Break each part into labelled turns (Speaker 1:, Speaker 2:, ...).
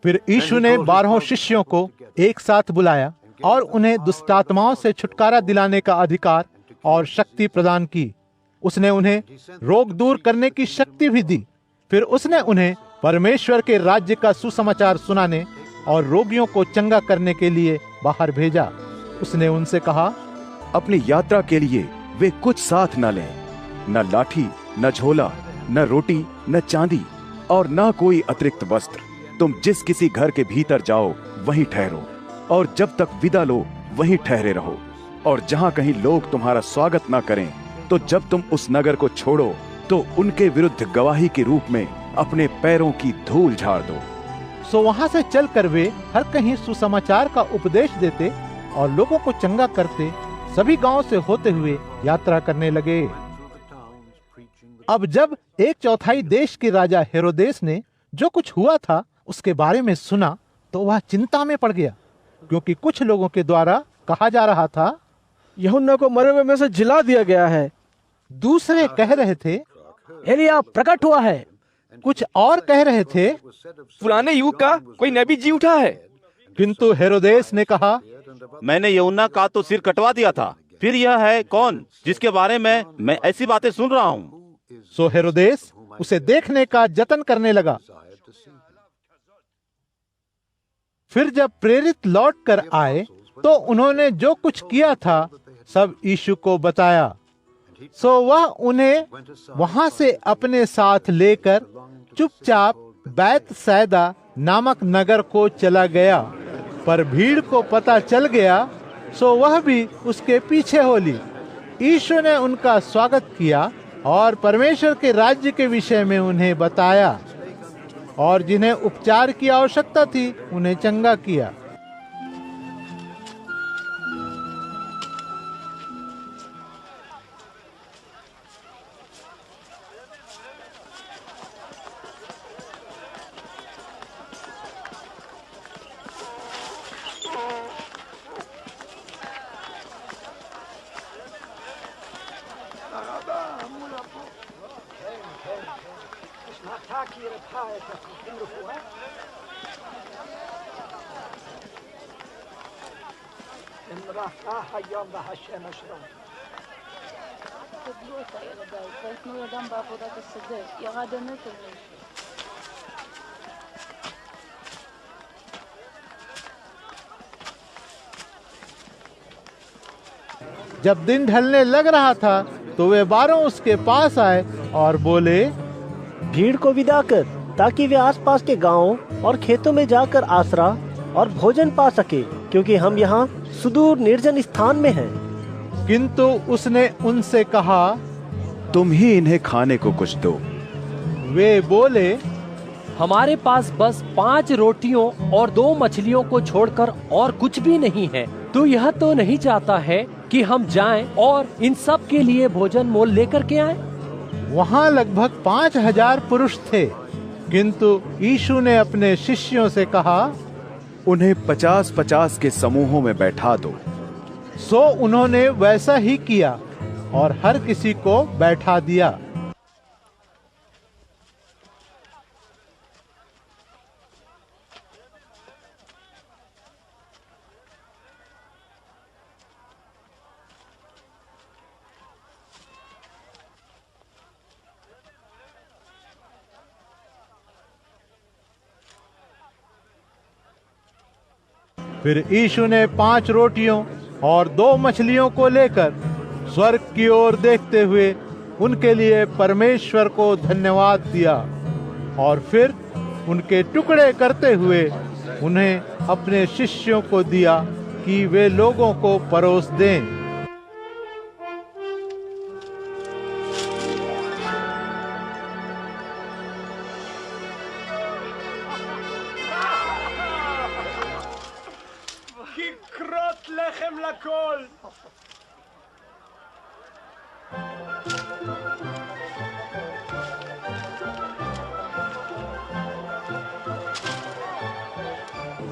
Speaker 1: फिर यीशु ने 12 शिष्यों को एक साथ बुलाया और उन्हें दुष्टात्माओं से छुटकारा दिलाने का अधिकार और शक्ति प्रदान की। उसने उन्हें रोग दूर करने की शक्ति भी दी। फिर उसने उन्हें परमेश्वर के राज्य का सुसमाचार सुनाने और रोगियों को चंगा करने के लिए बाहर भेजा। उसने उनसे कहा,
Speaker 2: अपनी यात्रा के लिए वे कुछ साथ न लें, न लाठी, न झोला, न रोटी, न चांदी और न कोई अतिरिक्त वस्त्र। तुम जिस किसी घर के भीतर जाओ वहीं ठहरो और जब तक विदा लो वहीं ठहरे रहो। और जहाँ कहीं लोग तुम्हारा स्वागत न करें, तो जब तुम उस नगर को छोड़ो तो उनके विरुद्ध गवाही के रूप में अपने पैरों की धूल झाड़ दो।
Speaker 1: सो वहाँ से चलकर वे हर कहीं सुसमाचार का उपदेश देते और लोगों को चंगा करते, सभी गांवों से होते हुए यात्रा करने लगे। अब जब 1/4 देश के राजा हेरोदेस ने जो कुछ हुआ था उसके बारे में सुना तो वह चिंता में पड़ गया, क्योंकि कुछ लोगों के द्वारा कहा जा रहा था,
Speaker 3: यूहन्ना को मरे हुए में से जिला दिया गया है।
Speaker 1: दूसरे कह रहे थे,
Speaker 3: एलिया प्रकट हुआ है।
Speaker 1: कुछ और कह रहे थे,
Speaker 4: पुराने युग का कोई नबी जी उठा है।
Speaker 1: किंतु हेरोदेस ने कहा,
Speaker 5: मैंने यूहन्ना का तो सिर कटवा दिया था, फिर यह है कौन जिसके बारे में मैं ऐसी बातें सुन रहा हूँ।
Speaker 1: सो हेरोदेस उसे देखने का जतन करने लगा। फिर जब प्रेरित लौट कर आए तो उन्होंने जो कुछ किया था सब यीशु को बताया। सो वह उन्हें वहां से अपने साथ लेकर चुपचाप बैतसैदा नामक नगर को चला गया। पर भीड़ को पता चल गया, सो वह भी उसके पीछे हो ली। यीशु ने उनका स्वागत किया और परमेश्वर के राज्य के विषय में उन्हें बताया, और जिन्हें उपचार की आवश्यकता थी उन्हें चंगा किया। जब दिन ढलने लग रहा था तो वे 12 उसके पास आए और बोले,
Speaker 3: भीड़ को विदा कर, ताकि वे आसपास के गांवों और खेतों में जाकर आसरा और भोजन पा सके, क्योंकि हम यहाँ सुदूर निर्जन स्थान में हैं।
Speaker 1: किंतु उसने उनसे कहा,
Speaker 2: तुम ही इन्हें खाने को कुछ दो।
Speaker 1: वे बोले,
Speaker 6: हमारे पास बस 5 रोटियों और 2 मछलियों को छोड़कर और कुछ भी नहीं है। तू यह तो नहीं चाहता है कि हम जाएं और इन सब के लिए भोजन मोल लेकर के आएं?
Speaker 1: वहाँ लगभग 5000 पुरुष थे। किंतु यीशु ने अपने शिष्यों से कहा,
Speaker 2: उन्हें 50-50 के समूहों में बैठा दो।
Speaker 1: सो उन्होंने वैसा ही किया और हर किसी को बैठा दिया। फिर यीशु ने 5 रोटियों और 2 मछलियों को लेकर स्वर्ग की ओर देखते हुए उनके लिए परमेश्वर को धन्यवाद दिया, और फिर उनके टुकड़े करते हुए उन्हें अपने शिष्यों को दिया कि वे लोगों को परोस दें।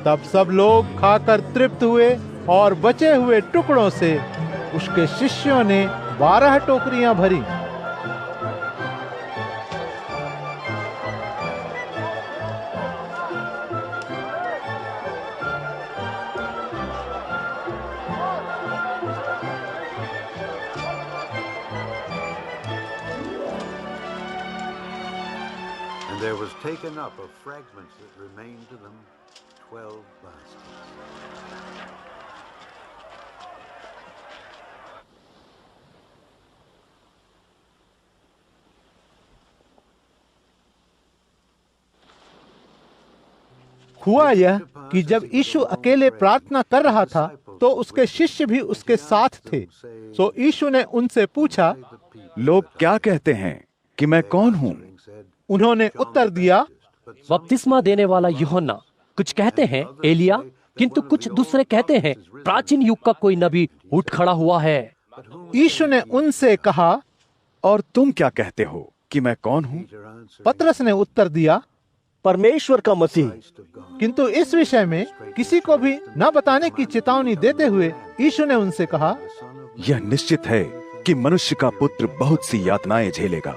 Speaker 1: तब सब लोग खाकर तृप्त हुए और बचे हुए टुकड़ों से उसके शिष्यों ने 12 टोकरियां भरी।
Speaker 7: And there was taken up of fragments that remained to them 12 baskets.
Speaker 1: हुआ यह कि जब यीशु अकेले प्रार्थना कर रहा था तो उसके शिष्य भी उसके साथ थे। सो यीशु ने उनसे पूछा,
Speaker 2: लोग क्या कहते हैं कि मैं कौन हूँ?
Speaker 1: उन्होंने उत्तर दिया,
Speaker 6: बपतिस्मा देने वाला यूहन्ना, कुछ कहते हैं एलिया, किंतु कुछ दूसरे कहते हैं प्राचीन युग का कोई नबी उठ खड़ा हुआ है।
Speaker 1: यीशु ने उनसे कहा,
Speaker 2: और तुम क्या कहते हो कि मैं कौन हूँ?
Speaker 1: पतरस ने उत्तर दिया,
Speaker 3: परमेश्वर का मसीह।
Speaker 1: किंतु इस विषय में किसी को भी न बताने की चेतावनी देते हुए यीशु ने उनसे कहा,
Speaker 2: यह निश्चित है कि मनुष्य का पुत्र बहुत सी यातनाएं झेलेगा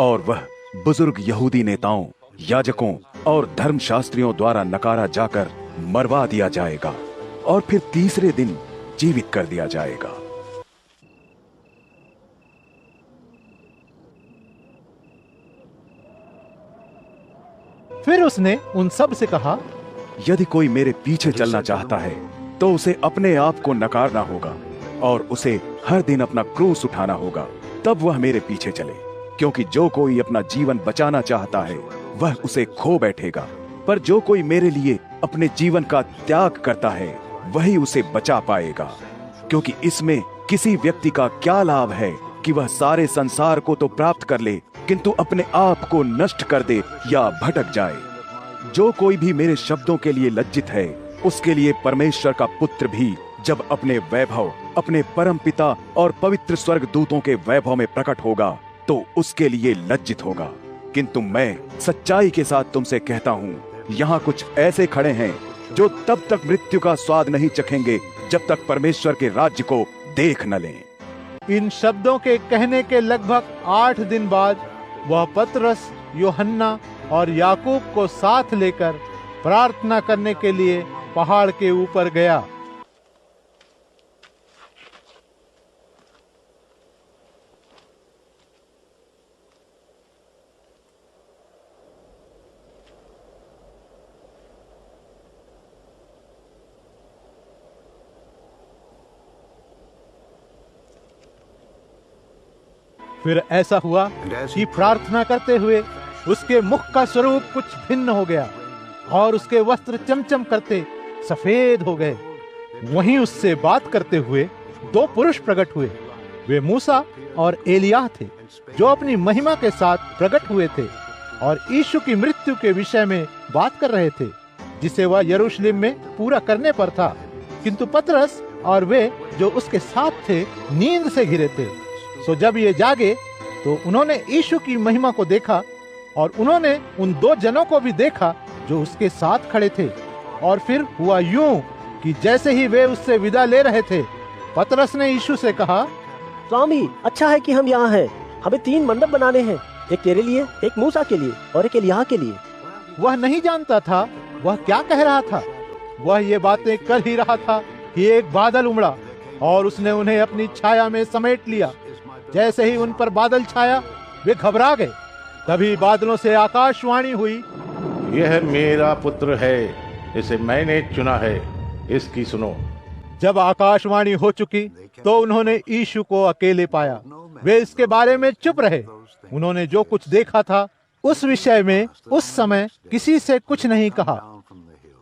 Speaker 2: और वह बुजुर्ग यहूदी नेताओं, याजकों और धर्मशास्त्रियों द्वारा नकारा जाकर मरवा दिया जाएगा और फिर तीसरे दिन जीवित कर दिया जाएगा।
Speaker 1: फिर उसने उन सब से कहा,
Speaker 2: यदि कोई मेरे पीछे चलना चाहता है तो उसे अपने आप को नकारना होगा और उसे हर दिन अपना क्रूस उठाना होगा, तब वह मेरे पीछे चले। क्योंकि जो कोई अपना जीवन बचाना चाहता है वह उसे खो बैठेगा, पर जो कोई मेरे लिए अपने जीवन का त्याग करता है वही उसे बचा पाएगा। क्योंकि इसमें किसी व्यक्ति का क्या लाभ है कि वह सारे संसार को तो प्राप्त कर ले किंतु अपने आप को नष्ट कर दे या भटक जाए। जो कोई भी मेरे शब्दों के लिए लज्जित है उसके लिए परमेश्वर का पुत्र भी जब अपने वैभव, अपने परम पिता और पवित्र स्वर्ग दूतों के वैभव में प्रकट होगा तो उसके लिए लज्जित होगा। किंतु मैं सच्चाई के साथ तुमसे कहता हूँ, यहाँ कुछ ऐसे खड़े हैं जो तब तक मृत्यु का स्वाद नहीं चखेंगे जब तक परमेश्वर के राज्य को देख न लें।
Speaker 1: इन शब्दों के कहने के लगभग 8 दिन बाद वह पतरस, यूहन्ना और याकूब को साथ लेकर प्रार्थना करने के लिए पहाड़ के ऊपर गया। फिर ऐसा हुआ कि प्रार्थना करते हुए उसके मुख का स्वरूप कुछ भिन्न हो गया और उसके वस्त्र चमचम करते सफेद हो गए। वहीं उससे बात करते हुए 2 पुरुष प्रकट हुए। वे मूसा और एलियाह थे जो अपनी महिमा के साथ प्रकट हुए थे और यीशु की मृत्यु के विषय में बात कर रहे थे जिसे वह यरूशलेम में पूरा करने पर था। किंतु पतरस और वे जो उसके साथ थे नींद से घिरे थे। सो जब ये जागे तो उन्होंने यीशु की महिमा को देखा और उन्होंने उन 2 जनों को भी देखा जो उसके साथ खड़े थे। और फिर हुआ यूं कि जैसे ही वे उससे विदा ले रहे थे, पतरस ने यीशु से कहा,
Speaker 3: स्वामी, अच्छा है कि हम यहाँ हैं। हमें 3 मंडप बनाने हैं, एक तेरे लिए, एक मूसा के लिए और एक एलियाह के लिए।
Speaker 1: वह नहीं जानता था वह क्या कह रहा था। वह ये बातें कर ही रहा था कि एक बादल उमड़ा और उसने उन्हें अपनी छाया में समेट लिया। जैसे ही उन पर बादल छाया वे घबरा गए। तभी बादलों से आकाशवाणी हुई,
Speaker 8: यह मेरा पुत्र है, इसे मैंने चुना है, इसकी सुनो।
Speaker 1: जब आकाशवाणी हो चुकी तो उन्होंने यीशु को अकेले पाया। वे इसके बारे में चुप रहे। उन्होंने जो कुछ देखा था उस विषय में उस समय किसी से कुछ नहीं कहा।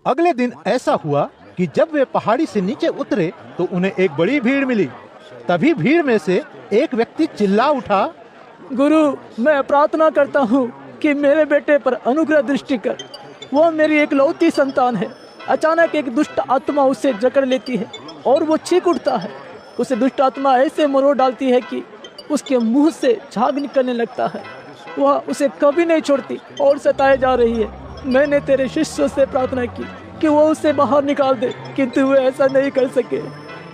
Speaker 1: अगले दिन ऐसा हुआ कि जब वे पहाड़ी से नीचे उतरे तो उन्हें एक बड़ी भीड़ मिली। तभी भीड़ में से एक व्यक्ति चिल्ला उठा,
Speaker 9: गुरु, मैं प्रार्थना करता हूँ कि मेरे बेटे पर अनुग्रह दृष्टि कर। वो मेरी एकलौती संतान है। अचानक एक दुष्ट आत्मा उसे जकड़ लेती है और वो चीख उठता है। उसे दुष्ट आत्मा ऐसे मरोड़ डालती है कि उसके मुंह से झाग निकलने लगता है। वह उसे कभी नहीं छोड़ती और सताए जा रही है। मैंने तेरे शिष्यों से प्रार्थना की कि वो उसे बाहर निकाल दे, किंतु वे ऐसा नहीं कर सके।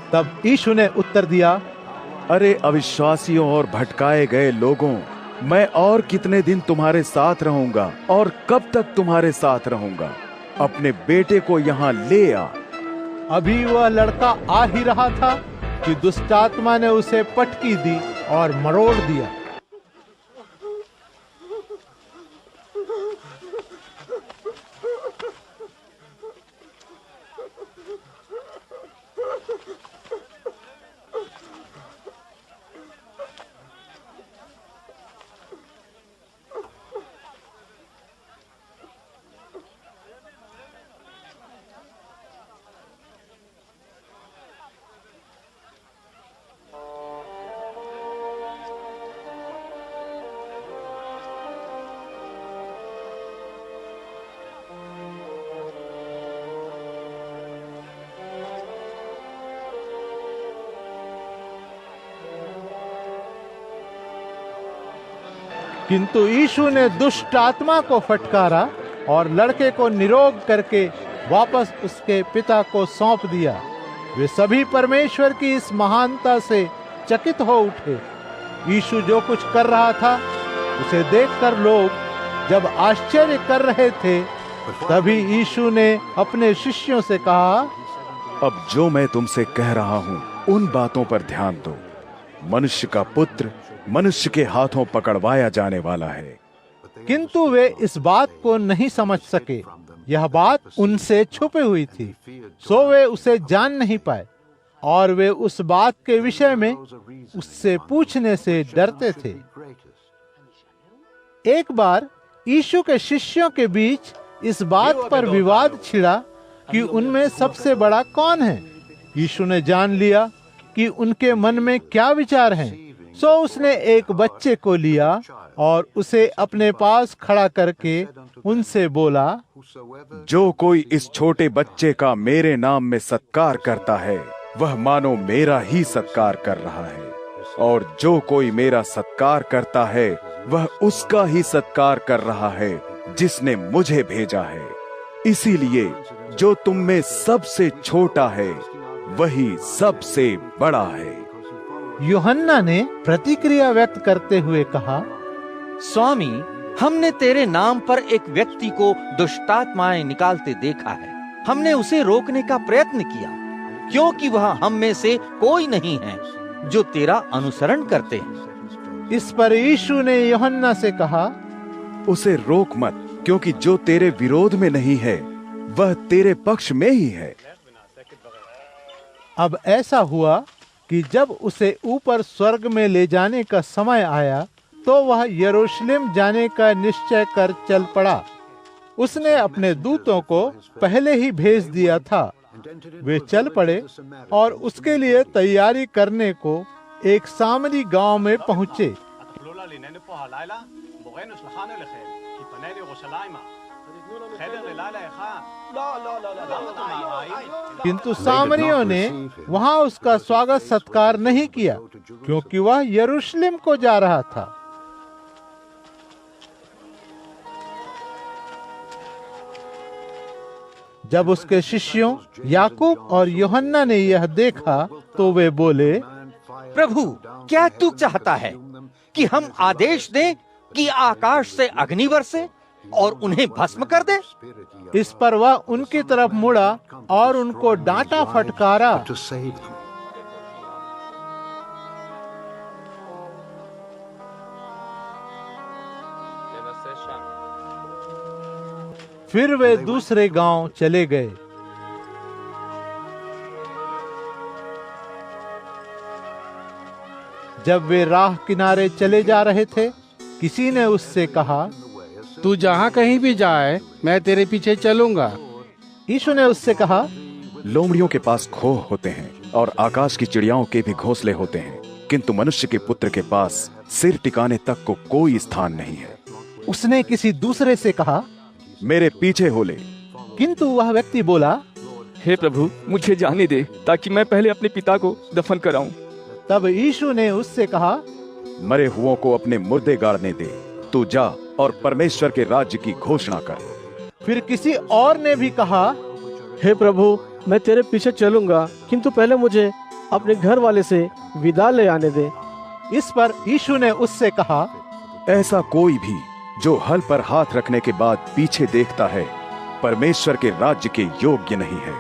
Speaker 1: तब यीशु ने उत्तर दिया,
Speaker 2: अरे अविश्वासियों और भटकाए गए लोगों, मैं और कितने दिन तुम्हारे साथ रहूंगा और कब तक तुम्हारे साथ रहूंगा? अपने बेटे को यहाँ ले आ।
Speaker 1: अभी वह लड़का आ ही रहा था कि दुष्ट आत्मा ने उसे पटकी दी और मरोड़ दिया। किंतु यीशु ने दुष्ट आत्मा को फटकारा और लड़के को निरोग करके वापस उसके पिता को सौंप दिया। वे सभी परमेश्वर की इस महानता से चकित हो उठे। यीशु जो कुछ कर रहा था उसे देखकर लोग जब आश्चर्य कर रहे थे, तभी यीशु ने अपने शिष्यों से कहा,
Speaker 2: अब जो मैं तुमसे कह रहा हूँ उन बातों पर ध्यान दो। मनुष्य का पुत्र मनुष्य के हाथों पकड़वाया जाने वाला है।
Speaker 1: किंतु वे इस बात को नहीं समझ सके। यह बात उनसे छुपी हुई थी, सो वे उसे जान नहीं पाए और वे उस बात के विषय में उससे पूछने से डरते थे। एक बार यीशु के शिष्यों के बीच इस बात पर विवाद छिड़ा कि उनमें सबसे बड़ा कौन है। यीशु ने जान लिया कि उनके मन में क्या विचार हैं, सो उसने एक बच्चे को लिया और उसे अपने पास खड़ा करके उनसे बोला,
Speaker 2: जो कोई इस छोटे बच्चे का मेरे नाम में सत्कार करता है वह मानो मेरा ही सत्कार कर रहा है, और जो कोई मेरा सत्कार करता है वह उसका ही सत्कार कर रहा है जिसने मुझे भेजा है। इसीलिए जो तुम में सबसे छोटा है वही सबसे बड़ा है।
Speaker 1: यूहन्ना ने प्रतिक्रिया व्यक्त करते हुए कहा,
Speaker 10: स्वामी, हमने तेरे नाम पर एक व्यक्ति को दुष्टात्माएं निकालते देखा है। हमने उसे रोकने का प्रयत्न किया, क्योंकि वह हम में से कोई नहीं है जो तेरा अनुसरण करते हैं।
Speaker 1: इस पर यीशु ने यूहन्ना से कहा,
Speaker 2: उसे रोक मत, क्योंकि जो तेरे विरोध में नहीं है वह तेरे पक्ष में ही है।
Speaker 1: अब ऐसा हुआ कि जब उसे ऊपर स्वर्ग में ले जाने का समय आया तो वह यरूशलेम जाने का निश्चय कर चल पड़ा। उसने अपने दूतों को पहले ही भेज दिया था। वे चल पड़े और उसके लिए तैयारी करने को एक सामरी गांव में पहुंचे। किंतु सामरियों ने वहां उसका स्वागत सत्कार नहीं किया, क्योंकि वह यरूशलेम को जा रहा था। जब उसके शिष्यों याकूब और यूहन्ना ने यह देखा तो वे बोले,
Speaker 10: प्रभु, क्या तू चाहता है कि हम आदेश दें कि आकाश से अग्नि बरसे और उन्हें भस्म कर दे?
Speaker 1: इस पर वह उनकी तरफ मुड़ा और उनको डांटा फटकारा। फिर वे दूसरे गांव चले गए। जब वे राह किनारे चले जा रहे थे, किसी ने उससे कहा,
Speaker 11: तू जहाँ कहीं भी जाए मैं तेरे पीछे चलूंगा।
Speaker 1: यीशु ने उससे कहा,
Speaker 2: लोमड़ियों के पास खोह होते हैं और आकाश की चिड़ियाओं के भी घोंसले होते हैं, किंतु मनुष्य के पुत्र के पास सिर टिकाने तक को कोई स्थान नहीं है।
Speaker 1: उसने किसी दूसरे से कहा,
Speaker 2: मेरे पीछे हो ले।
Speaker 1: किंतु वह व्यक्ति बोला,
Speaker 4: हे प्रभु, मुझे जाने दे ताकि मैं पहले अपने पिता को दफन कराऊं।
Speaker 1: तब यीशु ने उससे कहा,
Speaker 2: मरे हुओं को अपने मुर्दे गाड़ने दे। तू जा और परमेश्वर के राज्य की घोषणा कर।
Speaker 1: फिर किसी और ने भी कहा,
Speaker 3: हे प्रभु, मैं तेरे पीछे चलूंगा, किंतु पहले मुझे अपने घर वाले से विदा ले आने दे।
Speaker 1: इस पर यीशु ने उससे कहा,
Speaker 2: ऐसा कोई भी जो हल पर हाथ रखने के बाद पीछे देखता है परमेश्वर के राज्य के योग्य नहीं है।